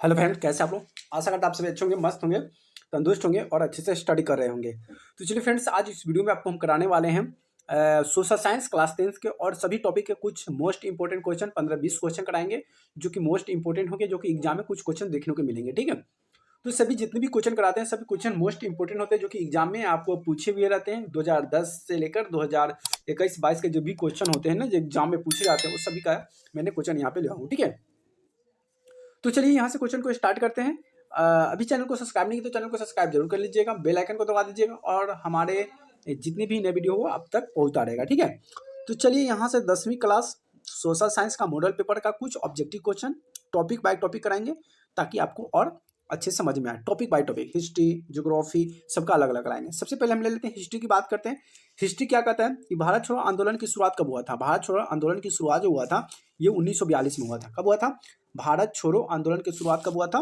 Hello friend, कैसे आप लोग। आशा करता आप सभी अच्छे होंगे, मस्त होंगे, तंदुरुस्त होंगे और अच्छे से स्टडी कर रहे होंगे। तो चलिए फ्रेंड्स, आज इस वीडियो में आपको हम कराने वाले हैं सोशल साइंस क्लास 10 के और सभी टॉपिक के कुछ मोस्ट इंपॉर्टेंट क्वेश्चन 15-20 क्वेश्चन कराएंगे, जो कि मोस्ट इंपॉर्टेंट होंगे, जो कि एग्जाम में कुछ क्वेश्चन देखने को मिलेंगे। ठीक है, तो सभी जितने भी क्वेश्चन कराते हैं सभी क्वेश्चन मोस्ट इंपॉर्टेंट होते हैं, जो कि एग्जाम में आपको पूछे हुए रहते हैं। 2010 से लेकर 2021-22 के जो भी क्वेश्चन होते हैं ना, जो एग्जाम में पूछे जाते हैं, उस सभी का मैंने क्वेश्चन यहाँ पे लिया हूँ। ठीक है, तो चलिए यहाँ से क्वेश्चन को स्टार्ट करते हैं। अभी चैनल को सब्सक्राइब नहीं किया तो चैनल को सब्सक्राइब जरूर कर लीजिएगा, बेल आइकन को दबा दीजिएगा और हमारे जितनी भी नए वीडियो हो आप तक पहुंचता रहेगा। ठीक है, तो चलिए यहाँ से 10वीं क्लास सोशल साइंस का मॉडल पेपर का कुछ objective question topic by topic कराएंगे, ताकि आपको और अच्छे से समझ में आए। Topic by topic, history, geography, सबका अलग अलग कराएंगे। सबसे पहले हम ले लेते हैं हिस्ट्री की बात करते हैं। हिस्ट्री क्या कहता है कि भारत छोड़ो आंदोलन की शुरुआत कब हुआ था। भारत छोड़ो आंदोलन की शुरुआत जो हुआ था ये 1942 में हुआ था। कब हुआ था? भारत छोड़ो आंदोलन की शुरुआत कब हुआ था?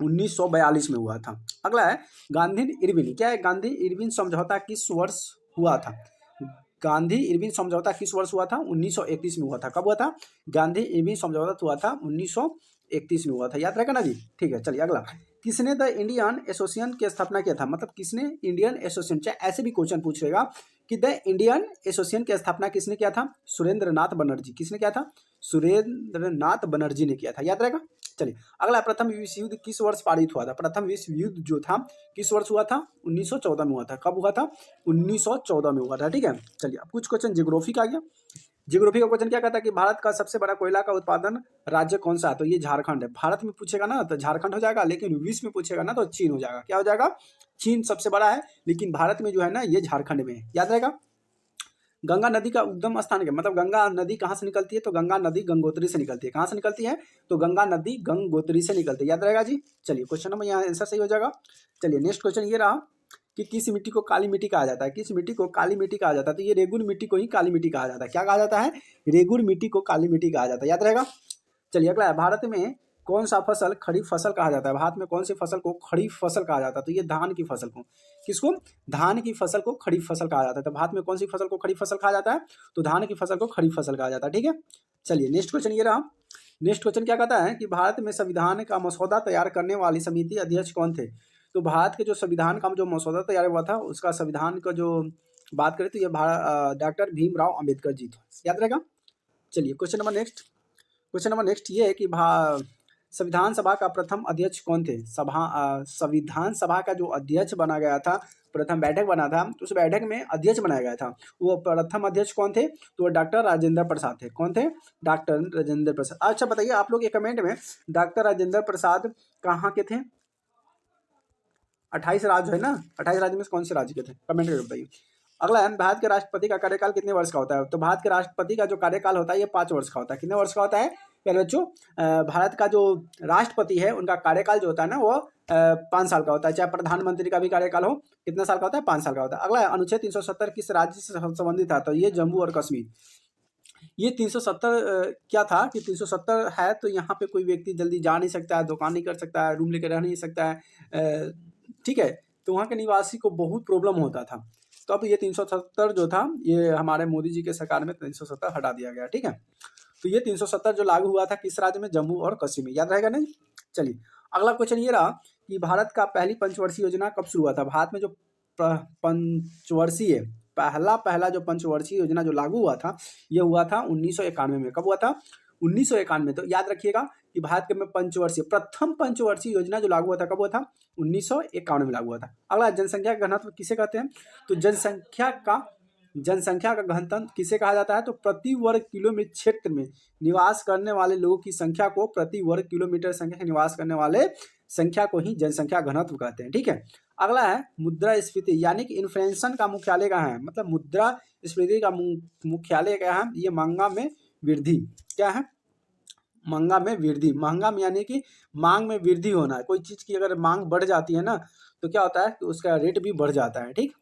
1942 में हुआ था। अगला है गांधी इरविन। क्या है? गांधी इरविन समझौता किस वर्ष हुआ था? गांधी इरविन समझौता किस वर्ष हुआ था? 1931 में हुआ था। कब हुआ था? गांधी इरविन समझौता हुआ था 1931 में हुआ था। याद रखा ना जी। ठीक है, चलिए अगला। किसने द इंडियन एसोसिएशन की स्थापना किया था? मतलब किसने इंडियन एसोसिएशन, चाहे ऐसे भी क्वेश्चन पूछेगा कि द इंडियन एसोसिएशन की स्थापना किसने किया था? सुरेंद्र नाथ बनर्जी। किसने किया था? सुरेंद्र नाथ बनर्जी ने किया था। याद रहेगा। चलिए अगला, प्रथम विश्व युद्ध किस वर्ष पारित हुआ था? प्रथम विश्व युद्ध जो था किस वर्ष हुआ था? 1914 में हुआ था। कब हुआ था? 1914 में हुआ था। ठीक है, चलिए अब कुछ क्वेश्चन ज्योग्राफी का आ गया। ज्योग्राफी का क्वेश्चन क्या कहता है कि भारत का सबसे बड़ा कोयला का उत्पादन राज्य कौन सा है? तो ये झारखंड है। भारत में पूछेगा ना तो झारखंड हो जाएगा, लेकिन विश्व में पूछेगा ना तो चीन हो जाएगा। क्या हो जाएगा? चीन सबसे बड़ा है, लेकिन भारत में जो है ना ये झारखंड में है। याद रहेगा। गंगा नदी का उद्गम स्थान क्या? मतलब गंगा नदी कहाँ से निकलती है? तो गंगा नदी गंगोत्री से निकलती है। कहाँ से निकलती है? तो गंगा नदी गंगोत्री से निकलती है। याद रहेगा जी। चलिए क्वेश्चन नंबर यहाँ आंसर सही हो जाएगा। चलिए नेक्स्ट क्वेश्चन ये रहा कि किस मिट्टी को काली मिट्टी कहा जाता है? किस मिट्टी को काली मिट्टी कहा जाता है? तो ये रेगुर मिट्टी को ही काली मिट्टी कहा जाता है। क्या कहा जाता है? रेगुर मिट्टी को काली मिट्टी कहा जाता है। याद रहेगा। चलिए अगला है, भारत में कौन सा फसल खरीफ फसल कहा जाता है? भारत में कौन सी फसल को खरीफ फसल कहा जाता है? तो ये धान की फसल को। किसको? धान की फसल को खरीफ फसल कहा जाता है। तो भारत में कौन सी फसल को खरीफ फसल कहा जाता है? तो धान की फसल को खरीफ फसल कहा जाता है। ठीक है, चलिए नेक्स्ट क्वेश्चन ये रहा। नेक्स्ट क्वेश्चन क्या कहता है कि भारत में संविधान का मसौदा तैयार करने वाली समिति अध्यक्ष कौन थे? तो भारत के जो संविधान का जो मसौदा तैयार हुआ था उसका संविधान का जो बात करें तो ये डॉक्टर भीमराव अम्बेडकर जी थे। याद रहेगा। चलिए question number next. Question number next ये है कि संविधान सभा का प्रथम अध्यक्ष कौन थे? संविधान सभा का जो अध्यक्ष बना गया था, प्रथम बैठक बना था, तो उस बैठक में अध्यक्ष बनाया गया था, वो प्रथम अध्यक्ष कौन थे? तो वो डॉक्टर राजेंद्र प्रसाद थे। कौन थे? डॉक्टर राजेंद्र प्रसाद। अच्छा बताइए आप लोग ये कमेंट में, डॉक्टर राजेंद्र प्रसाद कहाँ के थे? 28 राज्य है ना, 28 राज्य में से कौन से राज्य के थे? कमेंट करके बताइए। अगला है, भारत के राष्ट्रपति का कार्यकाल कितने वर्ष का होता है? तो भारत के राष्ट्रपति का जो कार्यकाल होता है ये 5 वर्ष का होता है। कितने वर्ष का होता है? पहले बच्चों, भारत का जो राष्ट्रपति है उनका कार्यकाल जो होता है ना वो 5 साल का होता है। चाहे प्रधानमंत्री का भी कार्यकाल हो, कितने साल का होता है? 5 साल का होता है। अगला है, अनुच्छेद 370 किस राज्य से संबंधित था? तो ये जम्मू और कश्मीर। ये 370 क्या था कि 370 है तो यहाँ पे कोई व्यक्ति जल्दी जा नहीं सकता है, दुकान नहीं कर सकता है, रूम लेकर रह नहीं सकता है। ठीक है, तो वहाँ के निवासी को बहुत प्रॉब्लम होता था। तो अब ये 370 जो था ये हमारे मोदी जी के सरकार में 370 हटा दिया गया। ठीक है, तो ये 370 जो लागू हुआ था किस राज्य में? जम्मू और कश्मीर में। याद रहेगा नहीं। चलिए अगला क्वेश्चन ये रहा कि भारत का पहली पंचवर्षीय योजना कब शुरू हुआ था? भारत में जो पंचवर्षीय पहला जो पंचवर्षीय योजना जो लागू हुआ था ये हुआ था 1991 में। कब हुआ था? 1991 में। तो याद रखिएगा कि भारत के में प्रथम पंचवर्षीय योजना जो लागू हुआ था कब हुआ था? 1991 में लागू हुआ था। अगला, जनसंख्या का घनत्व किसे कहते हैं? तो जनसंख्या का घनत्व किसे कहा जाता है? तो प्रति वर्ग किलोमीटर क्षेत्र में निवास करने वाले लोगों की संख्या को, प्रति वर्ग किलोमीटर संख्या में निवास करने वाले संख्या को ही जनसंख्या घनत्व कहते हैं। ठीक है, अगला है मुद्रास्फीति, यानी कि इन्फ्लेशन का मुख्यालय कहाँ है? मतलब मुद्रास्फीति का मुख्यालय क्या है? ये महंगा में वृद्धि। क्या है? महंगा में वृद्धि। महंगा में यानी कि मांग में वृद्धि होना है। कोई चीज की अगर मांग बढ़ जाती है ना तो क्या होता है कि उसका रेट भी बढ़ जाता है। ठीक।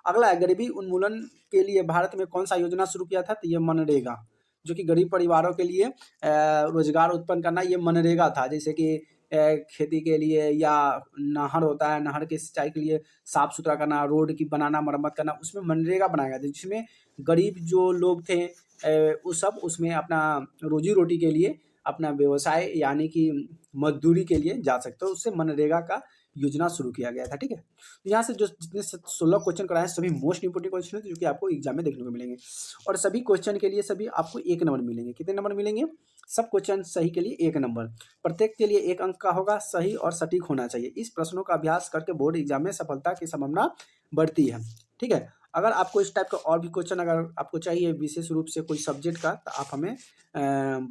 अगला है, गरीबी उन्मूलन के लिए भारत में कौन सा योजना शुरू किया था? तो ये मनरेगा, जो कि गरीब परिवारों के लिए रोजगार उत्पन्न करना, ये मनरेगा था। जैसे कि खेती के लिए, या नहर होता है, नहर के सिंचाई के लिए साफ सुथरा करना, रोड की बनाना, मरम्मत करना, उसमें मनरेगा बनाया गया था, जिसमें गरीब जो लोग थे वो सब उसमें अपना रोजी रोटी के लिए अपना व्यवसाय यानी कि मजदूरी के लिए जा सकते हो। उससे मनरेगा का योजना शुरू किया गया था, ठीक है। तो यहाँ से जो जितने 16 क्वेश्चन कराए सभी मोस्ट इंपोर्टेंट क्वेश्चन है जो कि आपको एग्जाम में देखने को मिलेंगे, और सभी क्वेश्चन के लिए सभी आपको 1 नंबर मिलेंगे। कितने नंबर मिलेंगे? सब क्वेश्चन सही के लिए 1 नंबर, प्रत्येक के लिए 1 अंक का होगा, सही और सटीक होना चाहिए। इस प्रश्नों का अभ्यास करके बोर्ड एग्जाम में सफलता की संभावना बढ़ती है, ठीक है। अगर आपको इस टाइप का और भी क्वेश्चन अगर आपको चाहिए विशेष रूप से कोई सब्जेक्ट का, तो आप हमें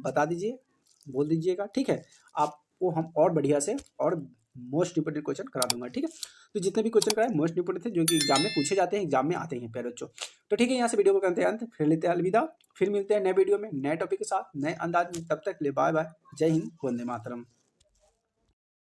बता दीजिए, बोल दीजिएगा, ठीक है। आपको हम और बढ़िया से और मोस्ट इंपोर्टेंट क्वेश्चन करा दूंगा, ठीक है। तो जितने भी क्वेश्चन कराए मोस्ट इंपोर्टेंट थे जो कि एग्जाम में पूछे जाते हैं, एग्जाम में आते हैं प्यारे बच्चों। तो ठीक है, यहाँ से वीडियो को करते हैं अंत, फिर लेते हैं अलविदा, फिर मिलते हैं नए वीडियो में नए टॉपिक के साथ नए अंदाज में। तब तक के लिए बाय बाय, जय हिंद, वंदे मातरम।